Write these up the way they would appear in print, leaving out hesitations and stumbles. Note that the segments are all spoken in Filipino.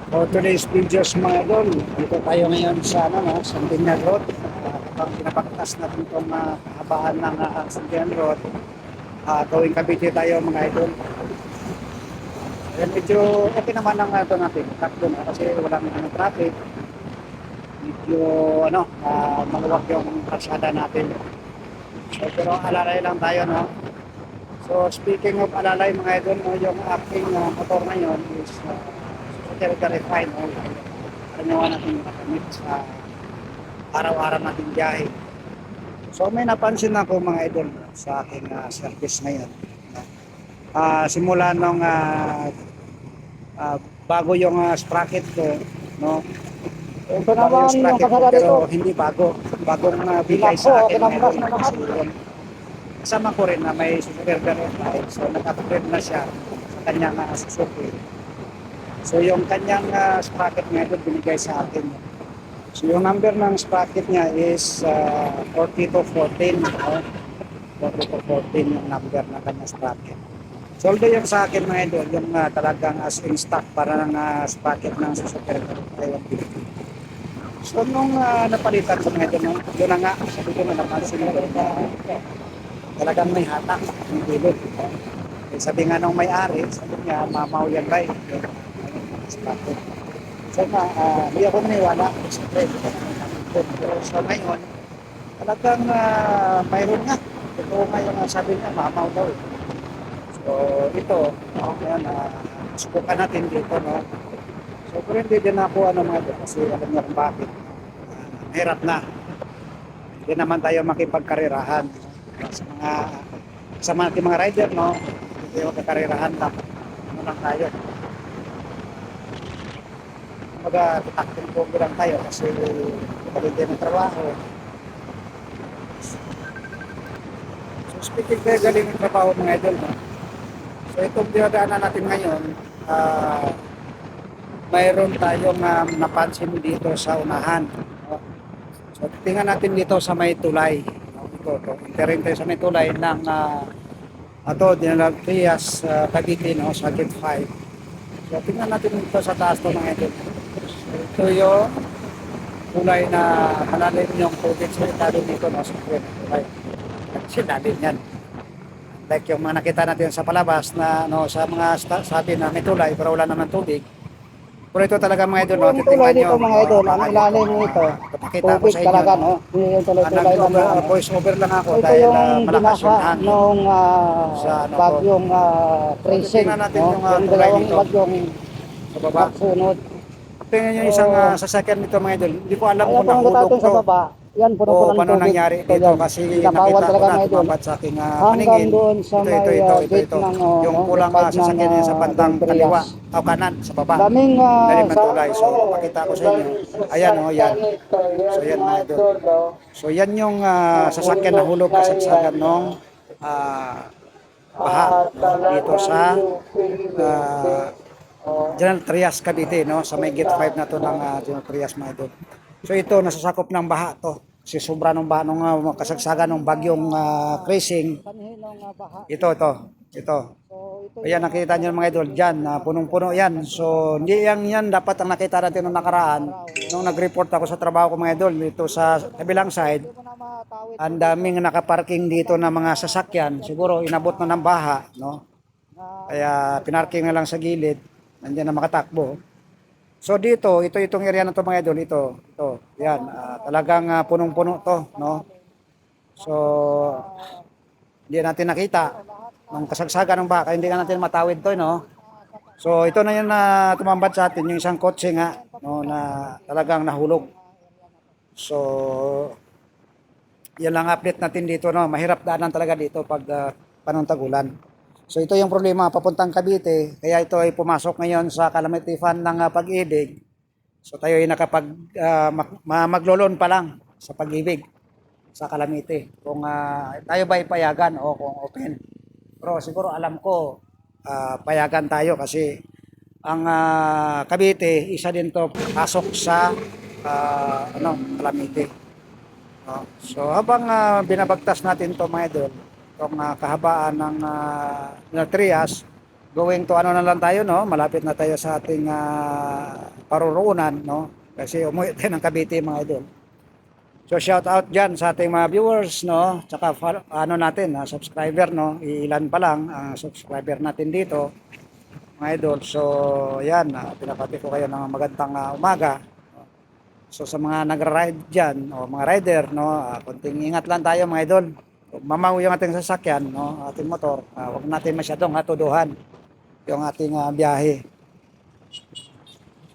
For today's videos mga idol, dito tayo ngayon sa Sandinan Road. Habang pinapagtas natin itong kahabaan ng Sandinan Road, gawing Cavite tayo mga idol. Ayan, medyo okay naman ang ito natin, takbo na kasi wala naman traffic. Medyo maluwag yung kalsada natin. So, pero alalay lang tayo, no? So speaking of alalay mga idol, no, yung aking motor ngayon is Toyota Refine, no? Karaniwan natin makamit sa araw-araw nating biyahe. So may napansin ako mga idol sa aking service ngayon. Simula nung bago yung sprocket ko, no? Ito Bago yung naman yung sprocket ko kasada pero dito. hindi bago. Bagong bigay Nako, sa akin kinamkas ngayon. na naman. Kasama ko rin na may Super Refine. So nag-upgrade na siya sa kanyang Suzuki. So yung kanyang sprocket ngayon binigay sa akin. So yung number ng sprocket niya is 40 to 14. No? 40 to 14 yung number ng kanyang sprocket. So although yung sa akin mga idol, yung talagang as in stock para ng sprocket ng Suzuki Refine. So nung napalitan ko mga idol, yun na nga, sabi ko na napansin ko na talagang may hatak ng bilog. Sabi nga nung may-ari, sabi niya, mamaw yan ba eh. Sprocket. So hindi ako maniwala. Siyempre, so ngayon, talagang mayroon nga. Ito nga yung sabi niya, mamaw daw. So ito, ngayon, subukan natin dito, no? So pero hindi din ako mga ito, kasi alam niya kung bakit. Hirap na. Hindi naman tayo makipagkarirahan. Sa mga rider, no? Hindi tayo magkakarirahan lang. Ano lang tayo. Tataktin po lang tayo kasi kapag din ng trabaho. So speaking kayo galing ng trabaho mga idol, no? So itong dinadaanan natin ngayon, mayroon tayong napansin dito sa unahan, no? So tingnan natin dito sa may tulay, no? Ito, interin tayo sa may tulay ng Dinalag Trias, Cavite, no? Sa Gate 5. So tingnan natin dito sa taas to mga idol. Ito yung kulay na malalim yung tubig sa ilalim dito, no? Sa kulay. Kasi lalim yan. Like yung mga nakita natin sa palabas na sa mga sa atin na may tulay pero wala naman tubig. Pero ito talaga mga idol, no? Yung tulay Titingnan nyo. dito mga idol, ang Baka dito, ilalim nito, papakita ko tubig sa inyo, talaga, no? no? Hindi yung tulay-tulay lang na ano. Voice over lang ako Ito dahil yung malakas binasa yung hangin nung sa ko. bagyong tracing, Titingnan natin no? yung Yung tulay dalawang dito bagyong sa baba. nagsunod. Tingnan nyo isang So, sasakyan nito mga idol. Hindi ko alam kaya kung pumunta nahulog natin sa to baba, yan, o puno-puno ng paano tubig. nangyari Ito dito yan, kasi nakawan nakita ko talaga na mga idol. tumambad sa aking Hanggang paningin. doon sa may gate Ito. ng, Yung no, pulang gate 5 ng sasakyan niya sa bandang Don kaliwa Trias. o kanan sa baba. Daming Lalim ng sa tulay. So pakita ko sa inyo. Ayan yan. So yan mga idol. So yan yung sasakyan na hulog kasagsagan ng baha, no? Dito sa General Trias Cavite, no? Sa may gate 5 na to ng General Trias mga idol. So ito nasasakop ng baha to. Kasi sobra ng baha nung kasagsagan ng bagyong Krising. kanhin ng baha. Ito. So ito Ayan, yung nakita nyo mga idol dyan, punong-puno yan. So, hindi yan dapat ang nakita natin nung nakaraan. Nung nag-report ako sa trabaho ko mga idol, dito sa kabilang side, hindi mo na matawid ang daming nakaparking dito na mga sasakyan. Siguro, inabot na ng baha, no? na Kaya, pinarking na lang sa gilid, nandiyan na makatakbo. So, dito, itong area na to mga idol, ito, yan, talagang punong-puno to, no? So, hindi natin nakita nung kasagsagan ng baka, hindi na natin matawid to, no? So ito na yun na tumambad sa atin, yung isang kotse nga, no, na talagang nahulog. So yan lang update natin dito, no. Mahirap daanan talaga dito pag panahon tagulan. So ito yung problema papuntang Cavite, kaya ito ay pumasok ngayon sa Calamity Fund ng Pag-ibig. So tayo ay maglolon pa lang sa Pag-ibig sa Calamity. Kung tayo ba ipayagan o kung open. Pero siguro alam ko payagan tayo kasi ang Cavite isa din to pasok sa Calamity. No? So habang binabagtas natin to mga idol, itong kahabaan ng Trias, going to ano na lang tayo, no? Malapit na tayo sa ating paruroonan, no? Kasi umuwi tayo ng Cavite, mga idol. So shout out dyan sa ating mga viewers, no? Tsaka ano natin, subscriber, no? Ilan pa lang ang subscriber natin dito, mga idol. So yan, pinapati ko kayo ng magandang umaga. So sa mga nagra-ride dyan, o mga rider, no? Konting ingat lang tayo, mga idol. Kung mamaw yung ating sasakyan, no? Ating motor, huwag natin masyadong atuduhan yung ating biyahe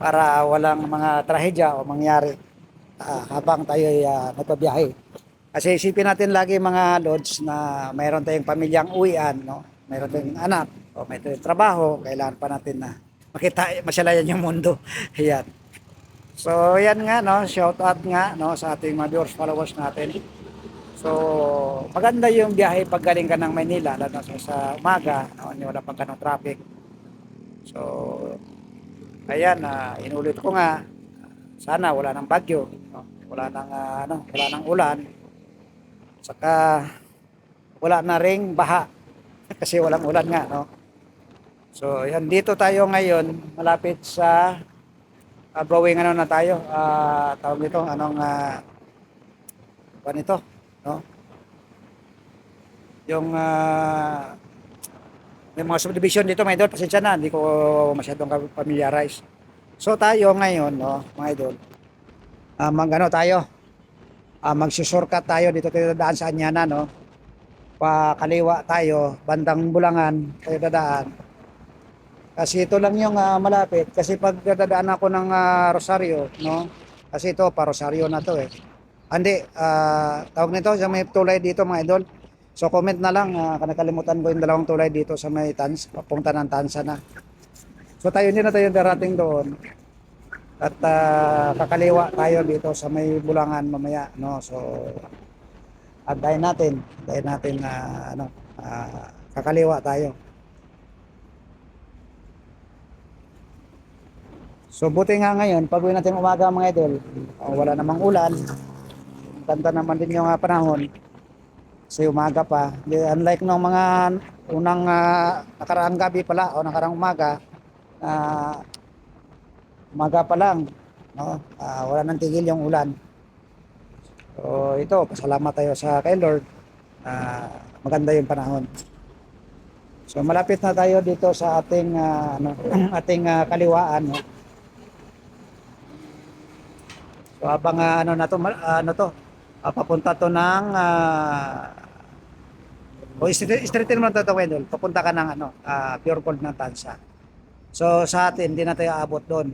para walang mga trahedya o mangyari habang tayo ay nagbabiyahe. Kasi isipin natin lagi, mga lods, na mayroon tayong pamilyang uwian, no? Mayroon tayong anak, o may tayong trabaho, kailangan pa natin na makita, masyalayan yung mundo. Ayan. So, yan nga, no? Shout out nga, no? Sa ating mga viewers, followers natin. So, maganda yung biyahe pag galing ka ng Maynila, lalo sa umaga, no? Wala pang ganong traffic. So, ayan, inulit ko nga, sana wala nang bagyo, no? Wala nang wala nang ulan. Saka wala na ring baha kasi walang ulan nga, no. So, ayan, dito tayo ngayon malapit sa going ano na tayo, tawag nito, anong ito, no? Yung may mga subdivision dito, mga idol, pasensya na, hindi ko masyadong familiarize. So tayo ngayon, no, mga idol, tayo, magsusurkat tayo dito tayo dadaan sa Anyana, no. Pakaliwa tayo, bandang Bulangan tayo dadaan. Kasi ito lang yung malapit. Kasi pag dadaan ako ng Rosario, no, kasi ito pa Rosario na to eh. Hindi, tawag nito sa may tulay dito, mga idol. So comment na lang, nakalimutan ko yung dalawang tulay dito sa may papunta ng Tansa na. So tayo hindi na tayo darating doon. At kakaliwa tayo dito sa may Bulangan mamaya, no. So antayin natin kakaliwa tayo. So buti nga ngayon, pag-uwi natin umaga, mga idol, wala namang ulan. Ganda naman din yung panahon. Kasi umaga pa. Unlike nung mga unang nakaraang gabi pala o nakaraang umaga, umaga pa lang, no? Wala nang tigil yung ulan. So ito, pasalamat tayo sa kay Lord. Maganda yung panahon. So malapit na tayo dito sa ating ating kaliwaan, no? So habang papunta to ng straighten mo na to, Wendell. Papunta ka ng Pure Gold ng Tansa. So sa atin, hindi na tayo aabot doon.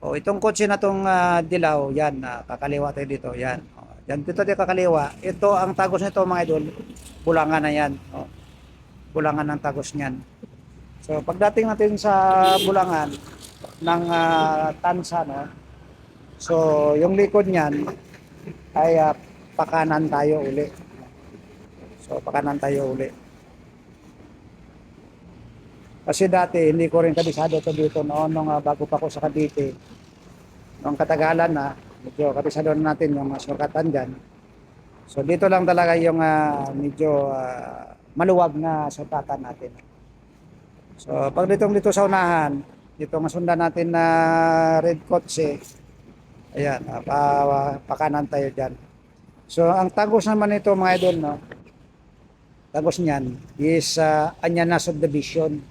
O itong kotse na tong dilaw, yan, kakaliwa tayo dito, yan. Yan, dito tayo kakaliwa. Ito, ang tagos nito, mga idol, Bulangan na yan. Bulangan ng tagos niyan. So pagdating natin sa Bulangan ng Tansa, no? So yung likod niyan ay pakanan tayo uli. So pakanan tayo uli. Kasi dati hindi ko rin kabisado ito dito noon nung bago pa ako sa Cavite. Nung katagalan na, medyo kabisado na natin yung surkatan dyan. So dito lang talaga yung medyo maluwag na surkatan natin. So pag dito sa unahan, dito masundan natin na red kotse. Ayan, pakanan tayo dyan. So ang tagos naman nito, mga idol, no? Tagos niyan is Anyana subdivision.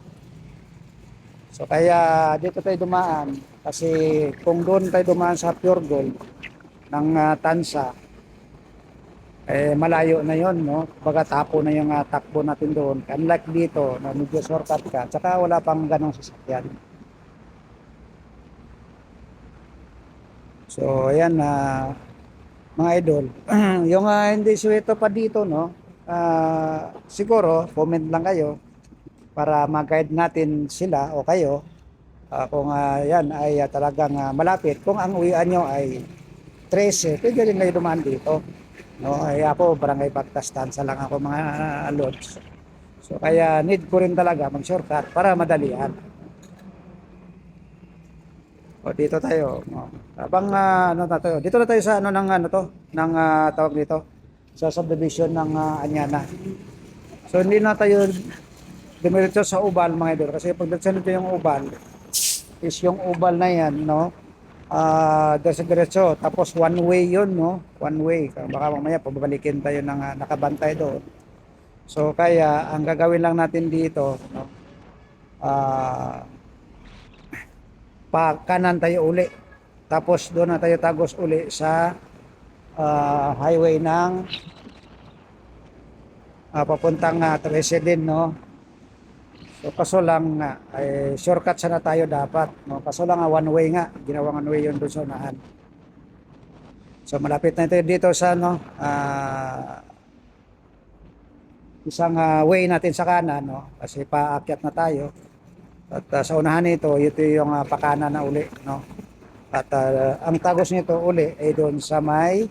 So kaya dito tayo dumaan kasi kung doon tayo dumaan sa Pure Gold ng Tansa, malayo na yon, no? Baga tapo na yung takbo natin doon. Unlike dito na medyo shortcut ka, tsaka wala pang ganong sasakyan. So ayan, mga idol, yung hindi suwito pa dito, no, siguro comment lang kayo para mag-guide natin sila o kayo kung yan ay talagang malapit. Kung ang uwian nyo ay 13, pwede rin kayo dumaan dito, no. Ay ako, Barangay Bagtas Tansa lang ako, mga lods. So kaya need ko rin talaga mag shortcut para madalian. O dito tayo, habang tayo. Dito na tayo sa ng tawag dito sa subdivision ng Anyana. So hindi na tayo dumiretso sa ubal mga idol. Kasi pag nito yung ubal, is yung ubal na yan, no? Diretso. Tapos one way yun, no? One way. Baka mamaya pababalikin tayo ng nakabantay doon. So kaya ang gagawin lang natin dito, no? Pa kanan tayo uli. Tapos doon na tayo tagos uli sa highway ng papuntang Trece din, no? So kaso lang ay shortcut sana tayo dapat, no? Kaso lang one way nga, ginawang one way yun doon sa unahan. So malapit na tayo dito sa no, isang way natin sa kanan, no? Kasi paakyat na tayo. At sa unahan nito, ito yung pakanan na uli, no? At ang tagos nito uli ay doon sa may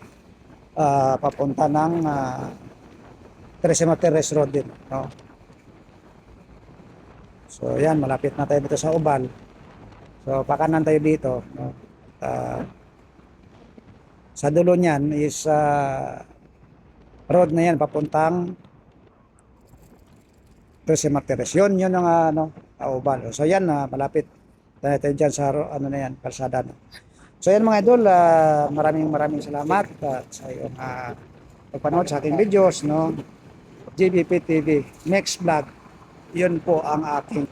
papunta ng Trece Martires Road din, no? So yan, malapit na tayo dito sa Ubal. So pakanan tayo dito, no? Sa dulo niyan is road na yan papuntang Trece Martires. Yun ang Ubal. So yan, malapit tayo dyan sa ano na yan, kalsada, no? So yan mga idol, maraming salamat sa iyong pagpanood sa aking videos, no? JBP TV next vlog, yun po ang aking